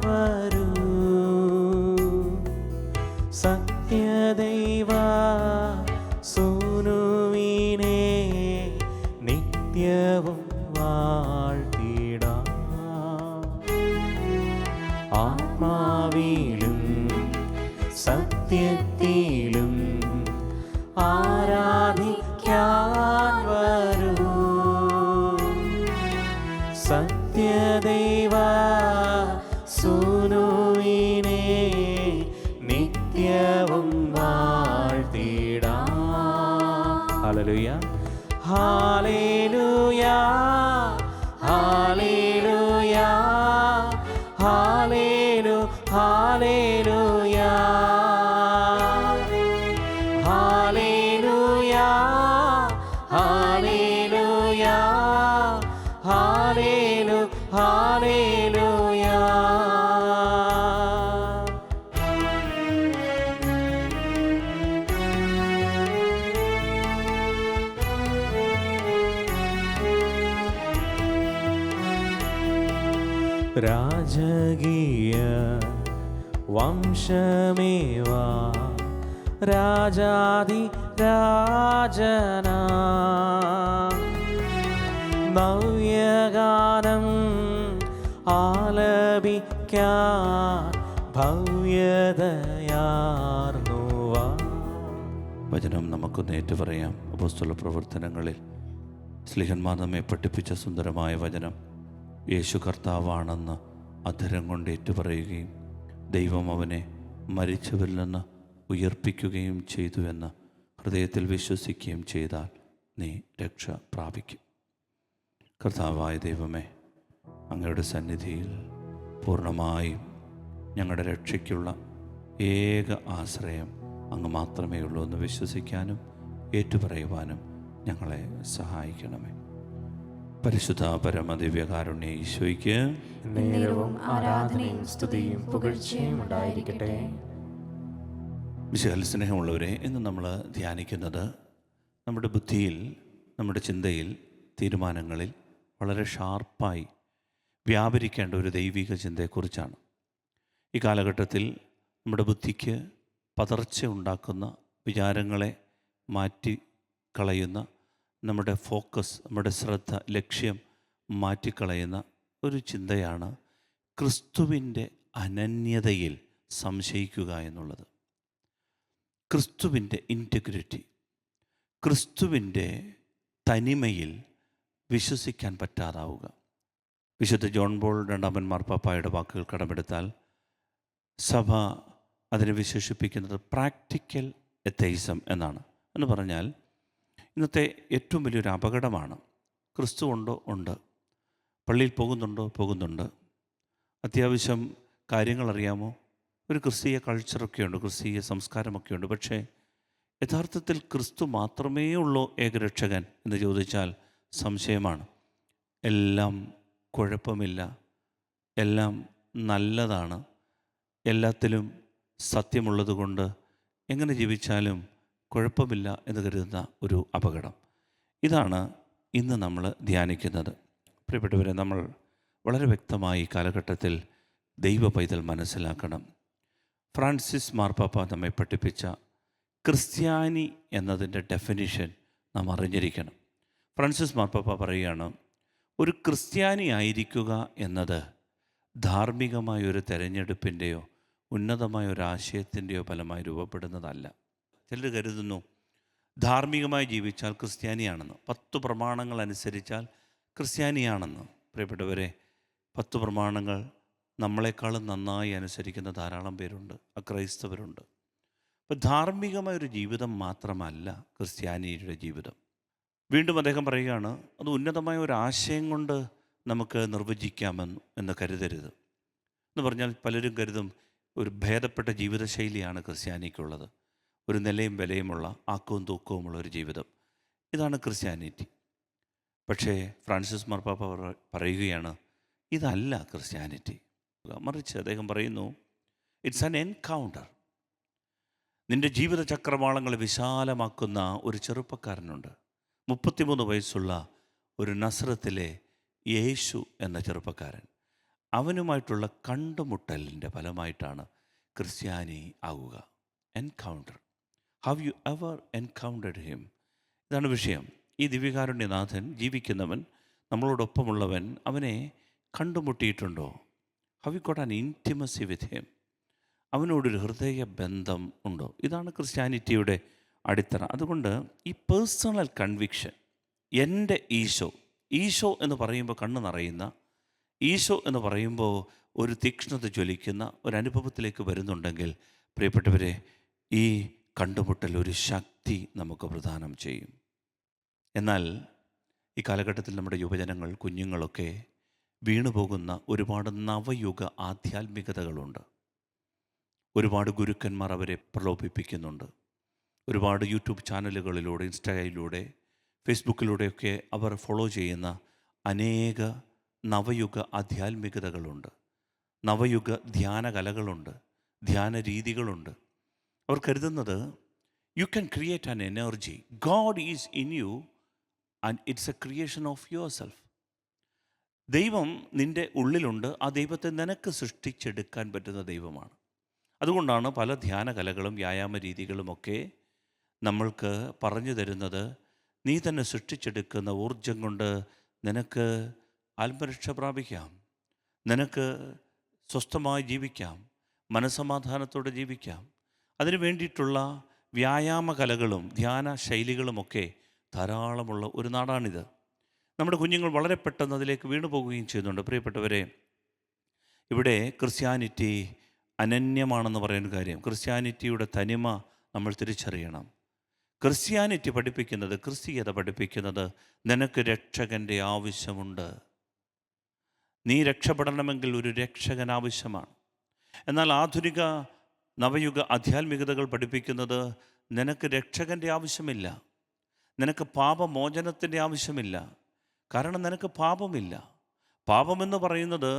വരൂ. സത്യദൈവ സൂനുവിനെ നിത്യവും വാഴ്ത്തിടാം. ആത്മാവിലും സത്യത്തിലും ആരാധിക്കാൻ വരൂ. സത്യദൈവ സൂനുവിനെ നിത്യവും വാഴ്ത്തിടാം. Hallelujah hallelujah hallelujah hallelujah hallelujah hallelujah hallelujah hallelujah. രാജകീയ വംശമേവ രാജാധി രാജനാ നവ്യഗാനം ആലപിക്കാൻ ഭവ്യതയാർന്നുവാ. വചനം നമുക്കൊന്ന് ഏറ്റുപറയാം. അപ്പോസ്തല പ്രവർത്തനങ്ങളിൽ സ്ലിഹന്മാർ നമ്മെ പഠിപ്പിച്ച സുന്ദരമായ വചനം യേശു കർത്താവാണെന്ന് അധരം കൊണ്ട് ഏറ്റുപറയുകയും ദൈവം അവനെ മരിച്ചവരിൽ നിന്ന് ഉയർപ്പിക്കുകയും ചെയ്തു എന്ന് ഹൃദയത്തിൽ വിശ്വസിക്കുകയും ചെയ്താൽ നീ രക്ഷ പ്രാപിക്കും. കർത്താവായ ദൈവമേ, അങ്ങയുടെ സന്നിധിയിൽ പൂർണ്ണമായും ഞങ്ങളുടെ രക്ഷയ്ക്കുള്ള ഏക ആശ്രയം അങ്ങ് മാത്രമേ ഉള്ളൂ എന്ന് വിശ്വസിക്കാനും ഏറ്റുപറയുവാനും ഞങ്ങളെ സഹായിക്കണമേ. പരിശുദ്ധ പരമദിവ്യകാരുണ്യ ഈശോയ്ക്ക് നേരവും ആരാധനയും സ്തുതിയും പുകഴ്ചയും ഉണ്ടായിരിക്കട്ടെ. വിശുദ്ധ സ്നേഹമുള്ളവരെ, ഇന്ന് നമ്മൾ ധ്യാനിക്കുന്നത് നമ്മുടെ ബുദ്ധിയിൽ, നമ്മുടെ ചിന്തയിൽ, തീരുമാനങ്ങളിൽ വളരെ ഷാർപ്പായി വ്യാപരിക്കേണ്ട ഒരു ദൈവിക ചിന്തയെക്കുറിച്ചാണ്. ഈ കാലഘട്ടത്തിൽ നമ്മുടെ ബുദ്ധിക്ക് പതർച്ച ഉണ്ടാക്കുന്ന വിചാരങ്ങളെ മാറ്റിക്കളയുന്ന, നമ്മുടെ ഫോക്കസ്, നമ്മുടെ ശ്രദ്ധ, ലക്ഷ്യം മാറ്റിക്കളയുന്ന ഒരു ചിന്തയാണ് ക്രിസ്തുവിൻ്റെ അനന്യതയിൽ സംശയിക്കുക എന്നുള്ളത്. ക്രിസ്തുവിൻ്റെ ഇൻറ്റഗ്രിറ്റി, ക്രിസ്തുവിൻ്റെ തനിമയിൽ വിശ്വസിക്കാൻ പറ്റാതാവുക. വിശുദ്ധ ജോൺ പോൾ രണ്ടാമൻ മാർപ്പാപ്പായുടെ വാക്കുകൾ കടമെടുത്താൽ സഭ അതിനെ വിശേഷിപ്പിക്കുന്നത് പ്രാക്ടിക്കൽ എത്തൈസം എന്നാണ്. എന്ന് പറഞ്ഞാൽ ഇന്നത്തെ ഏറ്റവും വലിയൊരു അപകടമാണ് ക്രിസ്തു ഉണ്ടോ? ഉണ്ട്. പള്ളിയിൽ പോകുന്നുണ്ടോ? പോകുന്നുണ്ട്. അത്യാവശ്യം കാര്യങ്ങൾ അറിയാമോ? ഒരു ക്രിസ്തീയ കൾച്ചറൊക്കെയുണ്ട്, ക്രിസ്തീയ സംസ്കാരമൊക്കെയുണ്ട്. പക്ഷേ യഥാർത്ഥത്തിൽ ക്രിസ്തു മാത്രമേ ഉള്ളൂ ഏകരക്ഷകൻ എന്ന് ചോദിച്ചാൽ സംശയമാണ്. എല്ലാം കുഴപ്പമില്ല, എല്ലാം നല്ലതാണ്, എല്ലാത്തിലും സത്യമുള്ളത് കൊണ്ട് എങ്ങനെ ജീവിച്ചാലും കുഴപ്പമില്ല എന്ന് കരുതുന്ന ഒരു അപകടം. ഇതാണ് ഇന്ന് നമ്മൾ ധ്യാനിക്കുന്നത്. പ്രിയപ്പെട്ടവരെ, നമ്മൾ വളരെ വ്യക്തമായി ഈ കാലഘട്ടത്തിൽ ദൈവ പൈതൽ മനസ്സിലാക്കണം. ഫ്രാൻസിസ് മാർപ്പാപ്പ നമ്മെ പഠിപ്പിച്ച ക്രിസ്ത്യാനി എന്നതിൻ്റെ ഡെഫിനിഷൻ നാം അറിഞ്ഞിരിക്കണം. ഫ്രാൻസിസ് മാർപ്പാപ്പ പറയുകയാണ്, ഒരു ക്രിസ്ത്യാനി ആയിരിക്കുക എന്നത് ധാർമ്മികമായൊരു തെരഞ്ഞെടുപ്പിൻ്റെയോ ഉന്നതമായ ഒരു ആശയത്തിൻ്റെയോ ഫലമായി രൂപപ്പെടുന്നതല്ല. ചിലർ കരുതുന്നു ധാർമ്മികമായി ജീവിച്ചാൽ ക്രിസ്ത്യാനിയാണെന്ന്, 10 പ്രമാണങ്ങൾ അനുസരിച്ചാൽ ക്രിസ്ത്യാനിയാണെന്ന്. പ്രിയപ്പെട്ടവരെ, 10 പ്രമാണങ്ങൾ നമ്മളെക്കാളും നന്നായി അനുസരിക്കുന്ന ധാരാളം പേരുണ്ട്, അക്രൈസ്തവരുണ്ട്. അപ്പോൾ ധാർമ്മികമായൊരു ജീവിതം മാത്രമല്ല ക്രിസ്ത്യാനിയുടെ ജീവിതം. വീണ്ടും അദ്ദേഹം പറയുകയാണ്, അത് ഉന്നതമായ ഒരു ആശയം കൊണ്ട് നമുക്ക് നിർവചിക്കാമെന്ന് കരുതരുത്. എന്ന് പറഞ്ഞാൽ പലരും കരുതും ഒരു ഭേദപ്പെട്ട ജീവിതശൈലിയാണ് ക്രിസ്ത്യാനിക്കുള്ളത്, ഒരു നിലയും വിലയുമുള്ള ആക്കവും തൂക്കവുമുള്ള ഒരു ജീവിതം. ഇതാണ് ക്രിസ്ത്യാനിറ്റി. പക്ഷേ ഫ്രാൻസിസ് മാർപ്പാപ്പ പറയുകയാണ്, ഇതല്ല ക്രിസ്ത്യാനിറ്റി. മറിച്ച് അദ്ദേഹം പറയുന്നു, ഇറ്റ്സ് ആൻ എൻകൗണ്ടർ. നിൻ്റെ ജീവിത ചക്രവാളങ്ങളെ വിശാലമാക്കുന്ന ഒരു ചെറുപ്പക്കാരനുണ്ട്. 33 വയസ്സുള്ള ഒരു നസ്രത്തിലെ യേശു എന്ന ചെറുപ്പക്കാരൻ. അവനുമായിട്ടുള്ള കണ്ടുമുട്ടലിൻ്റെ ഫലമായിട്ടാണ് ക്രിസ്ത്യാനി ആവുക. Encounter. Have you ever encountered him? ഇതാണ് വിഷയം. ഈ ദിവ്യകാരുണ്യനാഥൻ, ജീവിക്കുന്നവൻ, നമ്മളോടൊപ്പമുള്ളവൻ, അവനെ കണ്ടുമുട്ടിയിട്ടുണ്ടോ? Have you got an intimacy with him? അവനോടൊരു ഹൃദയ ബന്ധം ഉണ്ടോ? ഇതാണ് ക്രിസ്ത്യാനിറ്റിയുടെ അടിത്തറ. അതുകൊണ്ട് ഈ പേഴ്സണൽ കൺവിക്ഷൻ, എൻ്റെ ഈശോ, ഈശോ എന്ന് പറയുമ്പോൾ കണ്ണ് നിറയുന്ന, ഈശോ എന്ന് പറയുമ്പോൾ ഒരു തീക്ഷ്ണത ജ്വലിക്കുന്ന ഒരനുഭവത്തിലേക്ക് വരുന്നുണ്ടെങ്കിൽ, പ്രിയപ്പെട്ടവരെ, ഈ കണ്ടുമുട്ടൽ ഒരു ശക്തി നമുക്ക് പ്രദാനം ചെയ്യും. എന്നാൽ ഈ കാലഘട്ടത്തിൽ നമ്മുടെ യുവജനങ്ങൾ, കുഞ്ഞുങ്ങളൊക്കെ വീണുപോകുന്ന ഒരുപാട് നവയുഗ ആധ്യാത്മികതകളുണ്ട്. ഒരുപാട് ഗുരുക്കന്മാർ അവരെ പ്രലോഭിപ്പിക്കുന്നുണ്ട്. ഒരുപാട് യൂട്യൂബ് ചാനലുകളിലൂടെ, ഇൻസ്റ്റയിലൂടെ, ഫേസ്ബുക്കിലൂടെയൊക്കെ അവർ ഫോളോ ചെയ്യുന്ന അനേക നവയുഗ ആധ്യാത്മികതകളുണ്ട്. നവയുഗ ധ്യാന കലകളുണ്ട്, ധ്യാന രീതികളുണ്ട്. അവർ കരുതുന്നത് you can create an energy, God is in you and it's A creation of your self. ദൈവം നിൻ്റെ ഉള്ളിലുണ്ട്, ആ ദൈവത്തെ നിനക്ക് സൃഷ്ടിച്ചെടുക്കാൻ പറ്റുന്ന ദൈവമാണ്. അതുകൊണ്ടാണ് പല ധ്യാന കലകളും വ്യായാമ രീതികളുമൊക്കെ നമ്മൾക്ക് പറഞ്ഞു തരുന്നത്, നീ തന്നെ സൃഷ്ടിച്ചെടുക്കുന്ന ഊർജം കൊണ്ട് നിനക്ക് ആത്മരക്ഷ പ്രാപിക്കാം, നിനക്ക് സ്വസ്ഥമായി ജീവിക്കാം, മനസ്സമാധാനത്തോടെ ജീവിക്കാം. അതിനു വേണ്ടിയിട്ടുള്ള വ്യായാമ കലകളും ധ്യാന ശൈലികളുമൊക്കെ ധാരാളമുള്ള ഒരു നാടാണിത്. നമ്മുടെ കുഞ്ഞുങ്ങൾ വളരെ പെട്ടെന്ന് അതിലേക്ക് വീണു പോകുകയും ചെയ്യുന്നുണ്ട്. പ്രിയപ്പെട്ടവരെ, ഇവിടെ ക്രിസ്ത്യാനിറ്റി അനന്യമാണെന്ന് പറയുന്ന കാര്യം, ക്രിസ്ത്യാനിറ്റിയുടെ തനിമ നമ്മൾ തിരിച്ചറിയണം. ക്രിസ്ത്യാനിറ്റി പഠിപ്പിക്കുന്നത്, ക്രിസ്തീയത പഠിപ്പിക്കുന്നത്, നിനക്ക് രക്ഷകൻ്റെ ആവശ്യമുണ്ട്. നീ രക്ഷപ്പെടണമെങ്കിൽ ഒരു രക്ഷകൻ ആവശ്യമാണ്. എന്നാൽ ആധുനിക നവയുഗ ആധ്യാത്മികതകൾ പഠിപ്പിക്കുന്നത്, നിനക്ക് രക്ഷകൻ്റെ ആവശ്യമില്ല, നിനക്ക് പാപമോചനത്തിൻ്റെ ആവശ്യമില്ല. കാരണം നിനക്ക് പാപമില്ല. പാപമെന്ന് പറയുന്നത്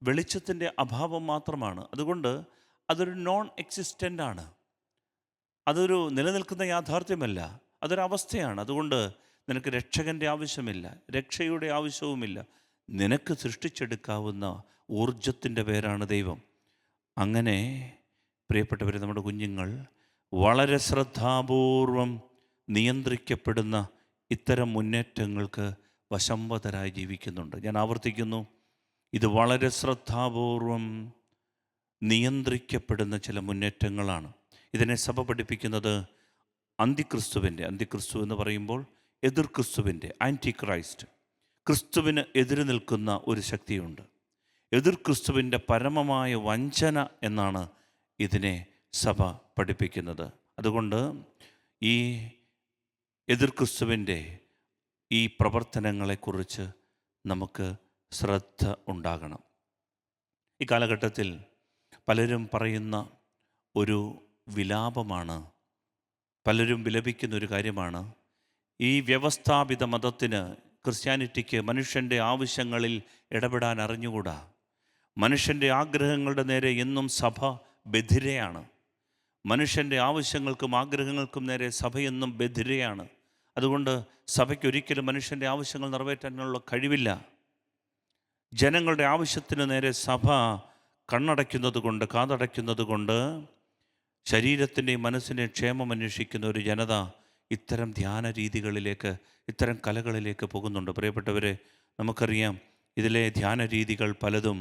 വെളിച്ചത്തിൻ്റെ അഭാവം മാത്രമാണ്. അതുകൊണ്ട് അതൊരു നോൺ എക്സിസ്റ്റൻ്റ് ആണ്. അതൊരു നിലനിൽക്കുന്ന യാഥാർത്ഥ്യമല്ല, അതൊരവസ്ഥയാണ്. അതുകൊണ്ട് നിനക്ക് രക്ഷകൻ്റെ ആവശ്യമില്ല, രക്ഷയുടെ ആവശ്യവുമില്ല. നിനക്ക് സൃഷ്ടിച്ചെടുക്കാവുന്ന ഊർജത്തിൻ്റെ പേരാണ് ദൈവം. അങ്ങനെ പ്രിയപ്പെട്ടവരെ, നമ്മുടെ കുഞ്ഞുങ്ങൾ വളരെ ശ്രദ്ധാപൂർവം നിയന്ത്രിക്കപ്പെടുന്ന ഇത്തരം മുന്നേറ്റങ്ങൾക്ക് വശംവദരായി ജീവിക്കുന്നുണ്ട്. ഞാൻ ആവർത്തിക്കുന്നു, ഇത് വളരെ ശ്രദ്ധാപൂർവം നിയന്ത്രിക്കപ്പെടുന്ന ചില മുന്നേറ്റങ്ങളാണ്. ഇതിനെ സഭ പഠിപ്പിക്കുന്നത് അന്തിക്രിസ്തു എന്ന് പറയുമ്പോൾ എതിർ ക്രിസ്തുവിൻ്റെ, ആൻറ്റി ക്രൈസ്റ്റ്, ക്രിസ്തുവിന് എതിര് നിൽക്കുന്ന ഒരു ശക്തിയുണ്ട്. എതിർ ക്രിസ്തുവിൻ്റെ പരമമായ വഞ്ചന എന്നാണ് ഇതിനെ സഭ പഠിപ്പിക്കുന്നത്. അതുകൊണ്ട് ഈ എതിർ ക്രിസ്തുവിൻ്റെ ഈ പ്രവർത്തനങ്ങളെക്കുറിച്ച് നമുക്ക് ശ്രദ്ധ ഉണ്ടാകണം. ഈ കാലഘട്ടത്തിൽ പലരും പറയുന്ന ഒരു വിലാപമാണ്, പലരും വിലപിക്കുന്ന ഒരു കാര്യമാണ്, ഈ വ്യവസ്ഥാപിത മതത്തിന്, ക്രിസ്ത്യാനിറ്റിക്ക് മനുഷ്യൻ്റെ ആവശ്യങ്ങളിൽ ഇടപെടാൻ അറിഞ്ഞുകൂടാ. മനുഷ്യൻ്റെ ആഗ്രഹങ്ങളുടെ നേരെ എന്നും സഭ ബധിരയാണ്. മനുഷ്യൻ്റെ ആവശ്യങ്ങൾക്കും ആഗ്രഹങ്ങൾക്കും നേരെ സഭയെന്നും ബധിരയാണ്. അതുകൊണ്ട് സഭയ്ക്കൊരിക്കലും മനുഷ്യൻ്റെ ആവശ്യങ്ങൾ നിറവേറ്റാനുള്ള കഴിവില്ല. ജനങ്ങളുടെ ആവശ്യത്തിന് നേരെ സഭ കണ്ണടയ്ക്കുന്നത് കൊണ്ട്, കാതടയ്ക്കുന്നത് കൊണ്ട് ശരീരത്തിൻ്റെയും മനസ്സിൻ്റെയും ക്ഷേമം അന്വേഷിക്കുന്ന ഒരു ജനത ഇത്തരം ധ്യാന രീതികളിലേക്ക്, ഇത്തരം കലകളിലേക്ക് പോകുന്നുണ്ട്. പ്രിയപ്പെട്ടവരെ, നമുക്കറിയാം, ഇതിലെ ധ്യാന രീതികൾ പലതും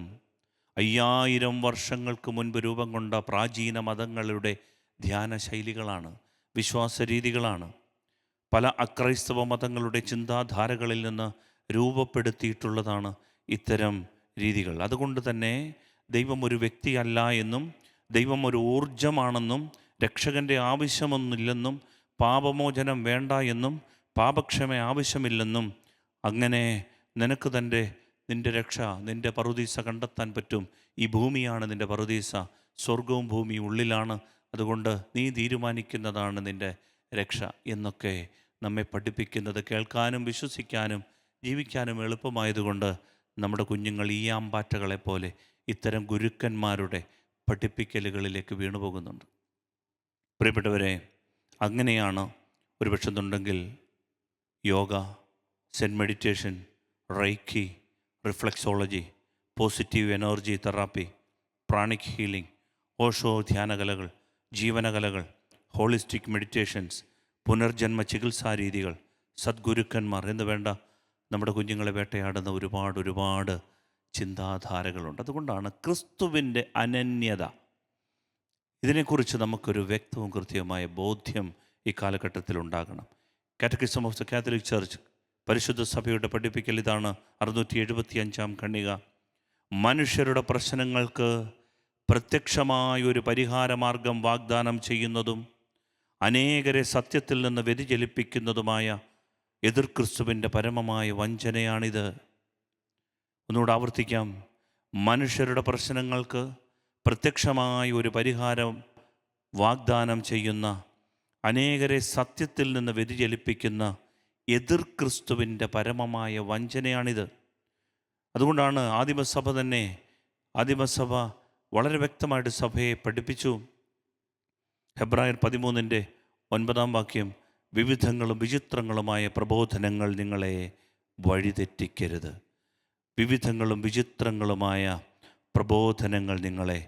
5000 വർഷങ്ങൾക്ക് മുൻപ് രൂപം കൊണ്ട പ്രാചീന മതങ്ങളുടെ ധ്യാന ശൈലികളാണ്, വിശ്വാസ രീതികളാണ്. പല അക്രൈസ്തവ മതങ്ങളുടെ ചിന്താധാരകളിൽ നിന്ന് രൂപപ്പെടുത്തിയിട്ടുള്ളതാണ് ഇത്തരം രീതികൾ. അതുകൊണ്ട് തന്നെ ദൈവം ഒരു വ്യക്തിയല്ല എന്നും, ദൈവം ഒരു ഊർജമാണെന്നും, രക്ഷകൻ്റെ ആവശ്യമൊന്നുമില്ലെന്നും, പാപമോചനം വേണ്ട എന്നും, പാപക്ഷമ ആവശ്യമില്ലെന്നും, അങ്ങനെ നിനക്ക് നിൻ്റെ രക്ഷ, നിൻ്റെ പറുദീസ കണ്ടെത്താൻ പറ്റും, ഈ ഭൂമിയാണ് നിൻ്റെ പറുദീസ, സ്വർഗവും ഭൂമിയും ഉള്ളിലാണ്, അതുകൊണ്ട് നീ തീരുമാനിക്കുന്നതാണ് നിൻ്റെ രക്ഷ എന്നൊക്കെ നമ്മെ പഠിപ്പിക്കുന്നത് കേൾക്കാനും വിശ്വസിക്കാനും ജീവിക്കാനും എളുപ്പമായതുകൊണ്ട് നമ്മുടെ കുഞ്ഞുങ്ങൾ ഈയാമ്പാറ്റകളെപ്പോലെ ഇത്തരം ഗുരുക്കന്മാരുടെ പഠിപ്പിക്കലുകളിലേക്ക് വീണുപോകുന്നുണ്ട്. പ്രിയപ്പെട്ടവരെ, അങ്ങനെയാണ് ഒരുപക്ഷെ ഉണ്ടെങ്കിൽ yoga, zen meditation, reiki, reflexology, positive energy therapy, pranic healing, Osho ധ്യാനകലകൾ, ജീവനകലകൾ, ഹോളിസ്റ്റിക് മെഡിറ്റേഷൻസ്, പുനർജന്മ ചികിത്സാ രീതികൾ, സദ്ഗുരുക്കന്മാർ എന്ന് വേണ്ട നമ്മുടെ കുഞ്ഞുങ്ങളെ വേട്ടയാടുന്ന ഒരുപാട് ചിന്താധാരകളുണ്ട്. അതുകൊണ്ടാണ് ക്രിസ്തുവിൻ്റെ അനന്യത, ഇതിനെക്കുറിച്ച് നമുക്കൊരു വ്യക്തവും കൃത്യമായ ബോധ്യം ഈ കാലഘട്ടത്തിൽ ഉണ്ടാകണം. Catechism of the Catholic church, പരിശുദ്ധ സഭയുടെ പഠിപ്പിക്കൽ ഇതാണ്. 675 ഖണ്ഡിക, മനുഷ്യരുടെ പ്രശ്നങ്ങൾക്ക് പ്രത്യക്ഷമായൊരു പരിഹാരമാർഗം വാഗ്ദാനം ചെയ്യുന്നതും അനേകരെ സത്യത്തിൽ നിന്ന് വ്യതിചലിപ്പിക്കുന്നതുമായ എതിർ ക്രിസ്തുവിൻ്റെ പരമമായ വഞ്ചനയാണിത്. ഒന്നുകൂടെ ആവർത്തിക്കാം. മനുഷ്യരുടെ പ്രശ്നങ്ങൾക്ക് പ്രത്യക്ഷമായ ഒരു പരിഹാരം വാഗ്ദാനം ചെയ്യുന്ന, അനേകരെ സത്യത്തിൽ നിന്ന് വ്യതിചലിപ്പിക്കുന്ന എതിർ ക്രിസ്തുവിൻ്റെ പരമമായ വഞ്ചനയാണിത്. അതുകൊണ്ടാണ് ആദിമസഭ വളരെ വ്യക്തമായിട്ട് സഭയെ പഠിപ്പിച്ചു. ഹെബ്രായർ 13:9 വിവിധങ്ങളും വിചിത്രങ്ങളുമായ പ്രബോധനങ്ങൾ നിങ്ങളെ വഴിതെറ്റിക്കരുത്. വിവിധങ്ങളും വിചിത്രങ്ങളുമായ പ്രബോധനങ്ങൾ നിങ്ങളെ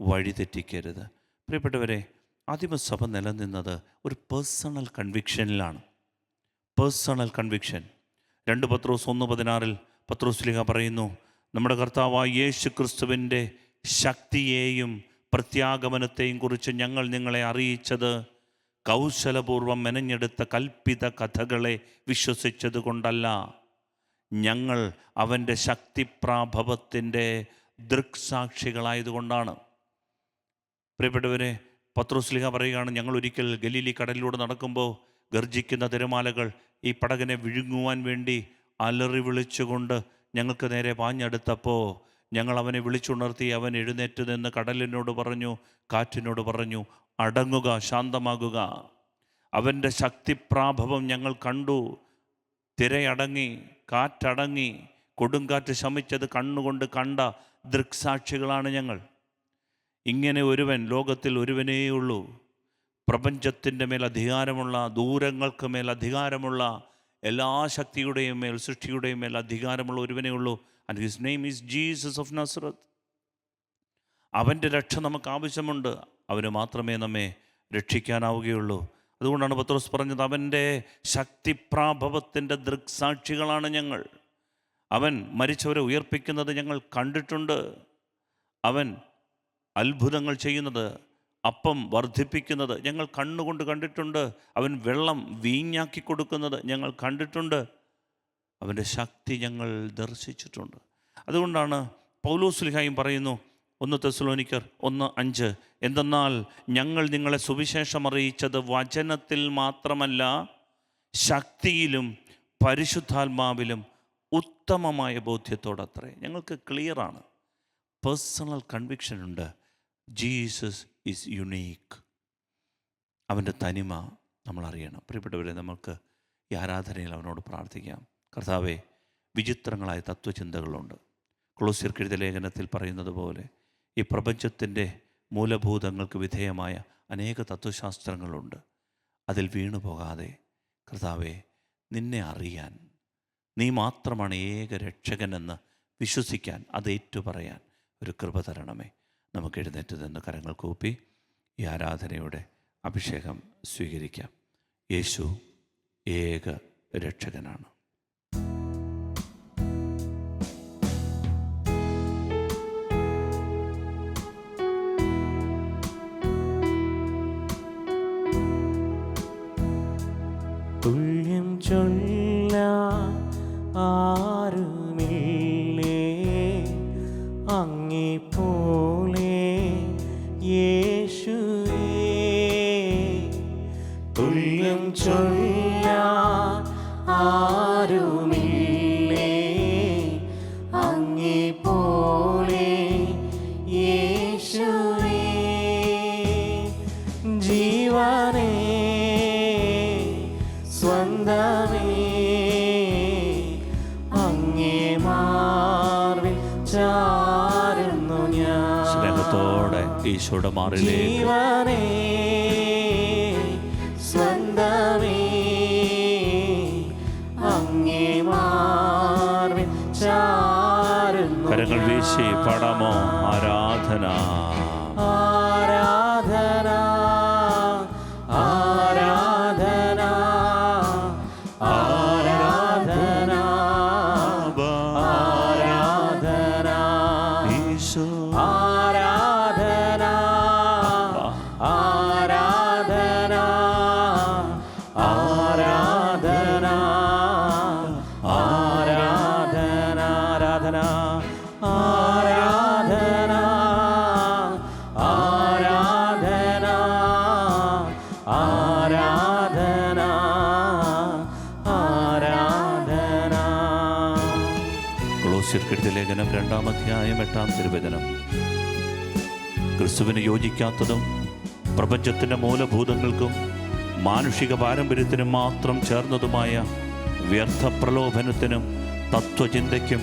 വഴിതെറ്റിക്കരുത്. പ്രിയപ്പെട്ടവരെ, ആദിമസഭ നിലനിന്നത് ഒരു പേഴ്സണൽ കൺവിക്ഷനിലാണ്. Personal conviction. 2 പത്രോസ് 1:16 പത്രോസ്ലീഹ പറയുന്നു, നമ്മുടെ കർത്താവായ യേശു ക്രിസ്തുവിൻ്റെ ശക്തിയെയും പ്രത്യാഗമനത്തെയും കുറിച്ച് ഞങ്ങൾ നിങ്ങളെ അറിയിച്ചത് കൗശലപൂർവ്വം മെനഞ്ഞെടുത്ത കൽപ്പിത കഥകളെ വിശ്വസിച്ചത് കൊണ്ടല്ല, ഞങ്ങൾ അവൻ്റെ ശക്തിപ്രാഭവത്തിൻ്റെ ദൃക്സാക്ഷികളായതുകൊണ്ടാണ്. പ്രിയപ്പെട്ടവരെ, പത്രോസ്ലീഹ പറയുകയാണ്, ഞങ്ങൾ ഒരിക്കൽ ഗലീലി കടലിലൂടെ നടക്കുമ്പോൾ ഗർജിക്കുന്ന തിരമാലകൾ ഈ പടകിനെ വിഴുങ്ങുവാൻ വേണ്ടി അലറി വിളിച്ചുകൊണ്ട് ഞങ്ങൾക്ക് നേരെ പാഞ്ഞെടുത്തപ്പോൾ ഞങ്ങൾ അവനെ വിളിച്ചുണർത്തി. അവൻ എഴുന്നേറ്റ് നിന്ന് കടലിനോട് പറഞ്ഞു, കാറ്റിനോട് പറഞ്ഞു, അടങ്ങുക, ശാന്തമാകുക. അവൻ്റെ ശക്തിപ്രാഭവം ഞങ്ങൾ കണ്ടു. തിരയടങ്ങി, കാറ്റടങ്ങി, കൊടുങ്കാറ്റ് ശമിച്ചത് കണ്ണുകൊണ്ട് കണ്ട ദൃക്സാക്ഷികളാണ് ഞങ്ങൾ. ഇങ്ങനെ ഒരുവൻ ലോകത്തിൽ ഒരുവനേയുള്ളൂ. പ്രപഞ്ചത്തിൻ്റെ മേൽ അധികാരമുള്ള, ദൂരങ്ങൾക്ക് മേൽ അധികാരമുള്ള, എല്ലാ ശക്തിയുടെയും മേൽ, സൃഷ്ടിയുടെയും മേൽ അധികാരമുള്ള ഒരുവനേ ഉള്ളൂ. And his name is Jesus of നസറത്ത്. അവൻ്റെ രക്ഷ നമുക്ക് ആവശ്യമുണ്ട്. അവന് മാത്രമേ നമ്മെ രക്ഷിക്കാനാവുകയുള്ളൂ. അതുകൊണ്ടാണ് പത്രോസ് പറഞ്ഞത്, അവൻ്റെ ശക്തിപ്രാഭവത്തിൻ്റെ ദൃക്സാക്ഷികളാണ് ഞങ്ങൾ. അവൻ മരിച്ചവരെ ഉയർപ്പിക്കുന്നത് ഞങ്ങൾ കണ്ടിട്ടുണ്ട്. അവൻ അത്ഭുതങ്ങൾ ചെയ്യുന്നത്, അപ്പം വർദ്ധിപ്പിക്കുന്നത് ഞങ്ങൾ കണ്ണുകൊണ്ട് കണ്ടിട്ടുണ്ട്. അവൻ വെള്ളം വീഞ്ഞാക്കി കൊടുക്കുന്നത് ഞങ്ങൾ കണ്ടിട്ടുണ്ട്. അവൻ്റെ ശക്തി ഞങ്ങൾ ദർശിച്ചിട്ടുണ്ട്. അതുകൊണ്ടാണ് പൗലോസ്ലീഹായും പറയുന്നു, 1 തെസ്സലോനിക്കർ 1:5, എന്തെന്നാൽ ഞങ്ങൾ നിങ്ങളെ സുവിശേഷം അറിയിച്ചത് വചനത്തിൽ മാത്രമല്ല, ശക്തിയിലും പരിശുദ്ധാത്മാവിലും ഉത്തമമായ ബോധ്യത്തോടത്രേ. ഞങ്ങൾക്ക് ക്ലിയറാണ്, പേഴ്സണൽ കൺവിക്ഷൻ ഉണ്ട്. Jesus is unique. അവൻ്റെ തനിമ നമ്മൾ അറിയണം. പ്രിയപ്പെട്ടവരെ, നമുക്ക് ഈ ആരാധനയിൽ അവനോട് പ്രാർത്ഥിക്കാം. കർത്താവേ, വിചിത്രങ്ങളായ തത്വചിന്തകളുണ്ട്. കൊളോസ്യർക്ക് എഴുതിയ ലേഖനത്തിൽ പറയുന്നത് പോലെ ഈ പ്രപഞ്ചത്തിൻ്റെ മൂലഭൂതങ്ങൾക്ക് വിധേയമായ അനേക തത്വശാസ്ത്രങ്ങളുണ്ട്. അതിൽ വീണു പോകാതെ കർത്താവേ, നിന്നെ അറിയാൻ, നീ മാത്രമാണ് ഏക രക്ഷകനെന്ന് വിശ്വസിക്കാൻ, അത് ഏറ്റുപറയാൻ ഒരു കൃപ തരണമേ. നമുക്ക് എഴുന്നേറ്റ് നിന്ന് കരങ്ങൾ കൂപ്പി ഈ ആരാധനയുടെ അഭിഷേകം സ്വീകരിക്കാം. യേശു ഏക രക്ഷകനാണ്. തുല്യം ചൊല്ലാൻ ആരുമില്ലേ അങ്ങേപ്പോലെ യേശുവേ. തുല്യം ചൊല്ലാൻ ആരുമില്ലേ അങ്ങേപ്പോലെ യേശുവേ. ജീവനേ സ്വന്തമേ അങ്ങേ മാർവിൽ ചാരുന്നു ഞാൻ. സ്നേഹത്തോടെ ഈശോയുടെ മാറിലേക്ക് ജീവനേ സ്വന്തമേ അങ്ങേ മാർവിൽ ചാരുന്നു കരങ്ങൾ വീശി പാടാമോ? ആരാധന ആരാധന ആരാധന ആരാധന ആരാധന ഈശോ ആരാധന ആരാധന ആരാധന ആരാധന ആരാധന ആരാധന ആരാധന ആരാധന ആരാധന. കൊളോസ്യർക്കെഴുതിയ ലേഖനം 2-ാം അധ്യായം 8-ാം തിരുവചനം. ക്രിസ്തുവിന് യോജിക്കാത്തതും പ്രപഞ്ചത്തിൻ്റെ മൂലഭൂതങ്ങൾക്കും മാനുഷിക പാരമ്പര്യത്തിനും മാത്രം ചേർന്നതുമായ വ്യർത്ഥ പ്രലോഭനത്തിനും തത്വചിന്തയ്ക്കും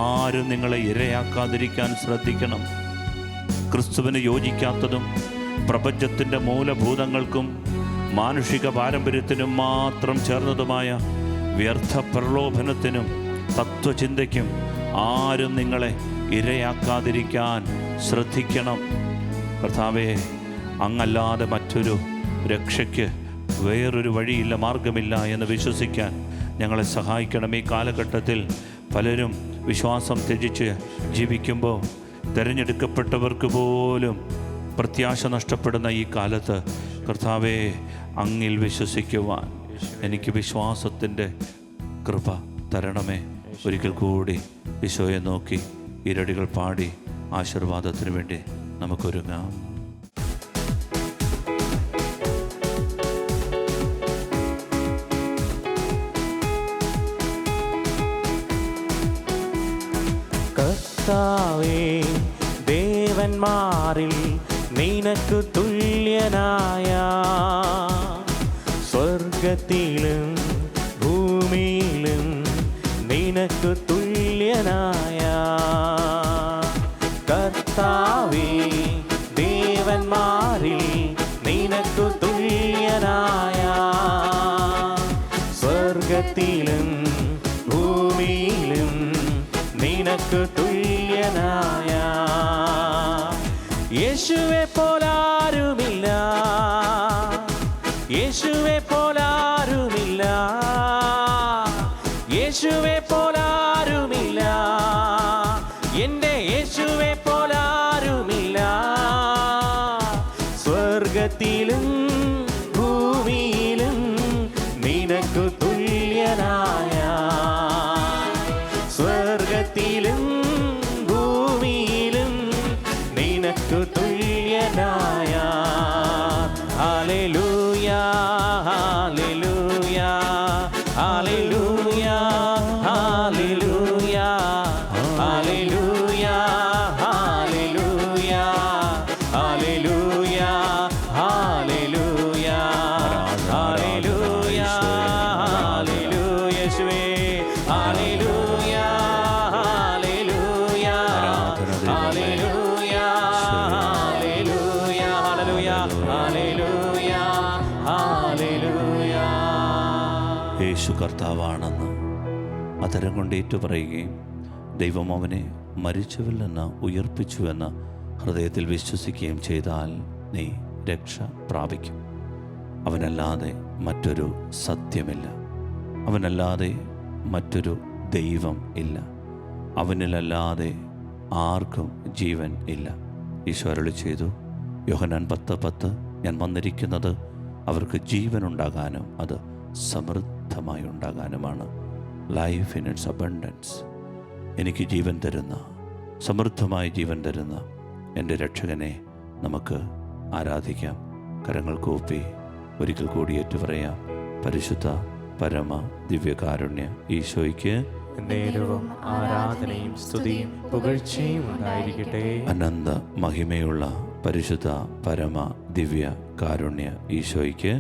ആരും നിങ്ങളെ ഇരയാക്കാതിരിക്കാൻ ശ്രദ്ധിക്കണം. ക്രിസ്തുവിന് യോജിക്കാത്തതും പ്രപഞ്ചത്തിൻ്റെ മൂലഭൂതങ്ങൾക്കും മാനുഷിക പാരമ്പര്യത്തിനും മാത്രം ചേർന്നതുമായ വ്യർത്ഥ പ്രലോഭനത്തിനും തത്വചിന്തയ്ക്കും ആരും നിങ്ങളെ ഇരയാക്കാതിരിക്കാൻ ശ്രദ്ധിക്കണം. കർത്താവേ, അങ്ങല്ലാതെ മറ്റൊരു രക്ഷയ്ക്ക് വേറൊരു വഴിയില്ല, മാർഗമില്ല എന്ന് വിശ്വസിക്കാൻ ഞങ്ങളെ സഹായിക്കണം. ഈ കാലഘട്ടത്തിൽ പലരും വിശ്വാസം ത്യജിച്ച് ജീവിക്കുമ്പോൾ തിരഞ്ഞെടുക്കപ്പെട്ടവർക്ക് പോലും പ്രത്യാശ നഷ്ടപ്പെടുന്ന ഈ കാലത്ത് കർത്താവേ, അങ്ങിൽ വിശ്വസിക്കുവാൻ എനിക്ക് വിശ്വാസത്തിൻ്റെ കൃപ തരണമേ. ഒരിക്കൽ കൂടി ഈശോയെ നോക്കി ഇരടികൾ പാടി ആശീർവാദത്തിന് വേണ്ടി നമുക്കൊരുങ്ങാം. കർത്താവേ, ദേവന്മാരിൽ നിനക്കു തുല്യനായ സ്വർഗത്തിലും ഭൂമിയിലും നിനക്കു തുല്യനായ കർത്താവേ, ദേവന്മാരിൽ നിനക്കു തുല്യനായ സ്വർഗത്തിലും ഭൂമിയിലും നിനക്കു തുല്യനായ യേശുവെ പോലാരുമില്ല, യേശുവെ പോലാരുമില്ല, യേശുവെ പോലാരുമില്ല, എൻ്റെ യേശുവെ പോലാരുമില്ല. സ്വർഗത്തിലും ഭൂമിയിലും നിനക്കു തുല്യനായ, സ്വർഗത്തിലും ഭൂമിയിലും നിനക്കു തുല്യനായ. Hallelujah hallelujah hallelujah hallelujah hallelujah hallelujah hallelujah hallelujah hallelujah hallelujah യേശുവേ hallelujah hallelujah hallelujah hallelujah hallelujah hallelujah. യേശു കർത്താവാണെന്ന് അതരം കൊണ്ട് ഏറ്റുപറയുകയും ദൈവം അവനെ മരിച്ചവരിൽ നിന്ന് ഉയർപ്പിച്ചുവെന്ന് ഹൃദയത്തിൽ വിശ്വസിക്കുകയും ചെയ്താൽ നീ രക്ഷ പ്രാപിക്കും. അവനല്ലാതെ മറ്റൊരു സത്യമില്ല, അവനല്ലാതെ മറ്റൊരു ദൈവം ഇല്ല, അവനിലല്ലാതെ ആർക്കും ജീവൻ ഇല്ല. ഈശോ അരുളി ചെയ്തു, യോഹന്നാൻ 10:10, ഞാൻ വന്നിരിക്കുന്നത് അവർക്ക് ജീവനുണ്ടാകാനും അത് സമൃദ്ധമായി ഉണ്ടാകാനുമാണ്. Life in its abundance. എനിക്ക് ജീവൻ തരുന്ന, സമൃദ്ധമായ ജീവൻ തരുന്ന എൻ്റെ രക്ഷകനെ നമുക്ക് ആരാധിക്കാം. കരങ്ങൾ കൂപ്പി ഒരിക്കൽ കൂടി ഏറ്റുപറയാം. പരിശുദ്ധ പരമ ദിവ്യകാരുണ്യ ഈശോയ്ക്ക് നേരവും ആരാധനയും സ്തുതിയും പുകഴ്ചയും ഉണ്ടായിരിക്കട്ടെ. അനന്ത മഹിമയുള്ള പരിശുദ്ധ പരമ ദിവ്യ കാരുണ്യ ഈശോയ്ക്ക്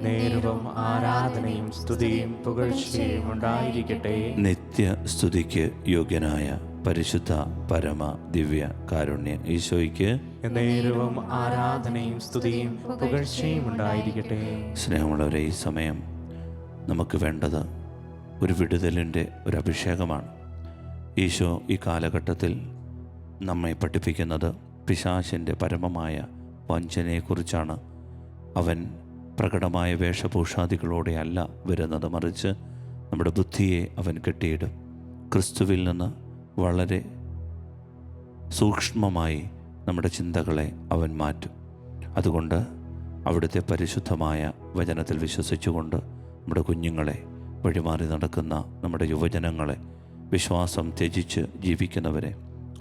നേരവും ആരാധനയും സ്തുതിയും പുകഴ്ചയും ഉണ്ടായിരിക്കട്ടെ. നിത്യ സ്തുതിക്ക് യോഗ്യനായ പരിശുദ്ധ പരമ ദിവ്യ കാരുണ്യ ഈശോയ്ക്ക് നേരവും ആരാധനയും സ്തുതിയും പുകഴ്ചയും ഉണ്ടായിരിക്കട്ടെ. സ്നേഹമുള്ളവരെ, ഈ സമയം നമുക്ക് വേണ്ടത് ഒരു വിടുതലിൻ്റെ ഒരു അഭിഷേകമാണ്. ഈശോ ഈ കാലഘട്ടത്തിൽ നമ്മെ പഠിപ്പിക്കുന്നത് പിശാചിൻ്റെ പരമമായ വഞ്ചനയെക്കുറിച്ചാണ്. അവൻ പ്രകടമായ വേഷഭൂഷാദികളോടെ അല്ല വരുന്നത്, മറിച്ച് നമ്മുടെ ബുദ്ധിയെ അവൻ കെട്ടിയിടും. ക്രിസ്തുവിൽ നിന്ന് വളരെ സൂക്ഷ്മമായി നമ്മുടെ ചിന്തകളെ അവൻ മാറ്റും. അതുകൊണ്ട് അവിടുത്തെ പരിശുദ്ധമായ വചനത്തിൽ വിശ്വസിച്ചുകൊണ്ട് നമ്മുടെ കുഞ്ഞുങ്ങളെ, വഴിമാറി നടക്കുന്ന നമ്മുടെ യുവജനങ്ങളെ, വിശ്വാസം ത്യജിച്ച് ജീവിക്കുന്നവരെ,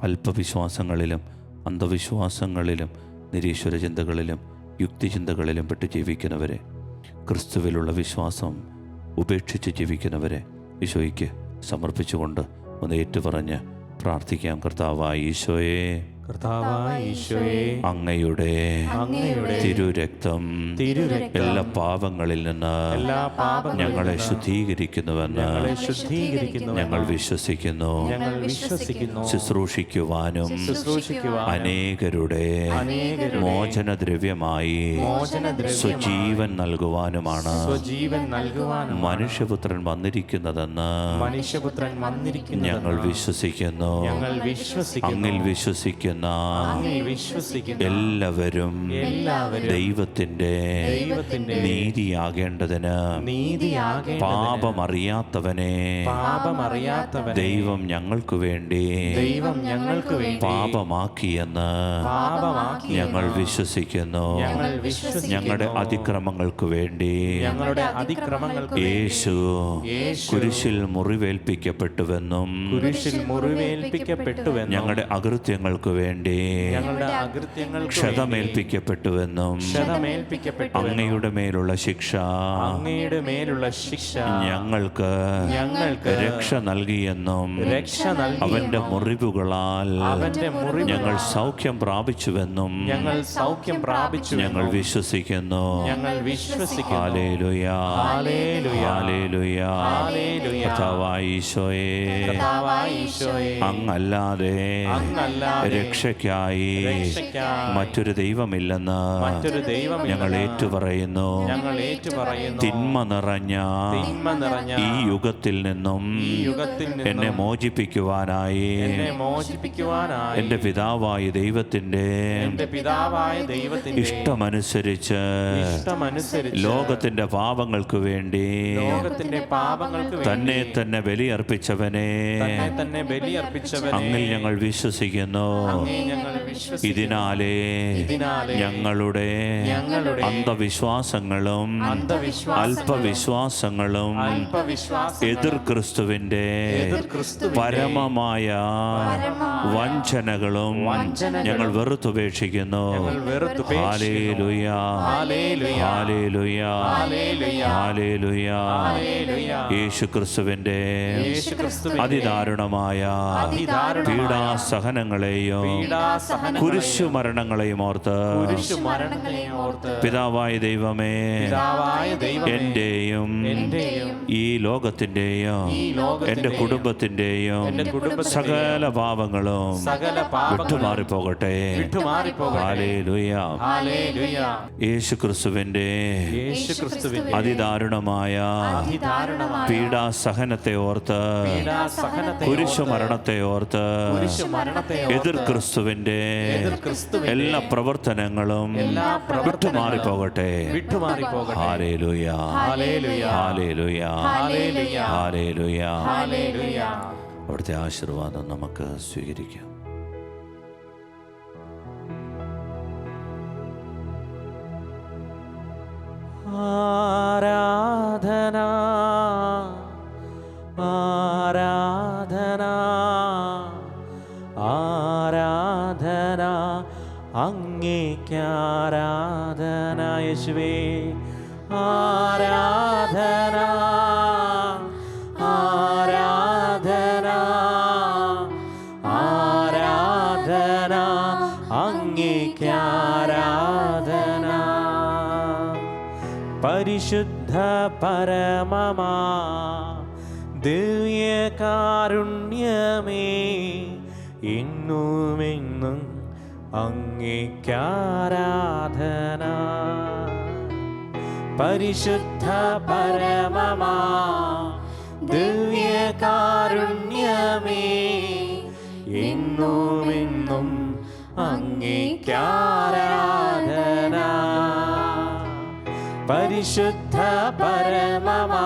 അല്പവിശ്വാസങ്ങളിലും അന്ധവിശ്വാസങ്ങളിലും നിരീശ്വര ചിന്തകളിലും യുക്തിചിന്തകളിലും പെട്ട് ജീവിക്കുന്നവരെ, ക്രിസ്തുവിലുള്ള വിശ്വാസം ഉപേക്ഷിച്ച് ജീവിക്കുന്നവരെ ഈശോയ്ക്ക് സമർപ്പിച്ചുകൊണ്ട് ഒന്ന് ഏറ്റുപറഞ്ഞ് പ്രാർത്ഥിക്കാം. കർത്താവായ ഈശോയെ, കർത്താവായ ഈശോയെ, അങ്ങയുടെ തിരുരക്തം എല്ലാ പാപങ്ങളിൽ നിന്ന് ഞങ്ങളെ ശുദ്ധീകരിക്കുന്നുവെന്ന് ഞങ്ങൾ വിശ്വസിക്കുന്നു. ശുശ്രൂഷിക്കുവാനും അനേകരുടെ മോചനദ്രവ്യമായി സ്വജീവൻ നൽകുവാനുമാണ് മനുഷ്യപുത്രൻ വന്നിരിക്കുന്നതെന്ന് ഞങ്ങൾ വിശ്വസിക്കുന്നു. അങ്ങിൽ വിശ്വസിക്കുന്ന എല്ലാവരും ദൈവത്തിന്റെ നീതിയാകേണ്ടതിന് പാപമറിയാത്തവനെ ദൈവം ഞങ്ങൾക്ക് വേണ്ടി പാപമാക്കിയെന്ന് ഞങ്ങൾ വിശ്വസിക്കുന്നു. ഞങ്ങളുടെ അതിക്രമങ്ങൾക്ക് വേണ്ടി യേശു കുരിശിൽ മുറിവേൽപ്പിക്കപ്പെട്ടുവെന്നും ഞങ്ങളുടെ അകൃത്യങ്ങൾക്ക് വേണ്ടി ക്ഷതമേൽപ്പിക്കപ്പെട്ടുവെന്നും അങ്ങയുടെ മേലുള്ള ശിക്ഷ ഞങ്ങൾക്ക് രക്ഷ നൽകിയെന്നും അവന്റെ മുറിവുകളാൽ ഞങ്ങൾ സൗഖ്യം പ്രാപിച്ചുവെന്നും ഞങ്ങൾ വിശ്വസിക്കുന്നു. Hallelujah, hallelujah. കർത്താവായ ഈശോയെ, അങ്ങല്ലാതെ രക്ഷയ്ക്കായി മറ്റൊരു ദൈവമില്ലെന്ന് ഞങ്ങൾ ഏറ്റുപറയുന്നു. തിന്മ നിറഞ്ഞ ഈ യുഗത്തിൽ നിന്നും എന്നെ മോചിപ്പിക്കുവാനായി എന്റെ പിതാവായ ദൈവത്തിന്റെ ഇഷ്ടമനുസരിച്ച് ലോകത്തിന്റെ പാപങ്ങൾക്ക് വേണ്ടി തന്നെ തന്നെ ബലിയർപ്പിച്ചവനെ അങ്ങിൽ ഞങ്ങൾ വിശ്വസിക്കുന്നു. ഇതിനാലേ ഞങ്ങളുടെ അന്ധവിശ്വാസങ്ങളും അല്പവിശ്വാസങ്ങളും എതിർ ക്രിസ്തുവിന്റെ പരമമായ വഞ്ചനകളും ഞങ്ങൾ വെറുത്തുപേക്ഷിക്കുന്നു. Hallelujah, hallelujah, hallelujah. യേശു ക്രിസ്തുവിന്റെ അതിദാരുണമായ പീഡാസഹനങ്ങളെയും കുരിശുമരണങ്ങളെയും ഓർത്ത് പിതാവായ ദൈവമേ, എന്റെയും ഈ ലോകത്തിന്റെയും എന്റെ കുടുംബത്തിന്റെയും സകല പാപങ്ങളും വിട്ടുമാറിപ്പോകട്ടെ. ഹല്ലേലൂയ. യേശു ക്രിസ്തുവിന്റെ അതിദാരുണമായ പീഡാസഹനത്തെ ഓർത്ത് കുരിശുമരണത്തെ ഓർത്ത് എതിർ ക്രിസ്തുവിന്റെ എല്ലാ പ്രവർത്തനങ്ങളും വിട്ടുമാറിപ്പോകട്ടെ. Hallelujah, hallelujah, hallelujah. അവിടുത്തെ ആശീർവാദം നമുക്ക് സ്വീകരിക്കാം. ആരാധന, ആരാധന, ആരാധന, അങ്ങേക്കാരാധന. യേശുവേ, ആരാധന, ആരാധന, ആരാധന, അങ്ങേക്കാരാധന. പരിശുദ്ധ പരമമാ ദിവ്യകാരുണ്യമേ, എന്നുമെന്നും അങ്ങേക്കാരാധന. പരിശുദ്ധ പരമമാ ദിവ്യകാരുണ്യമേ, എന്നുമെന്നും അങ്ങേക്കാരാധന. പരിശുദ്ധ പരമമാ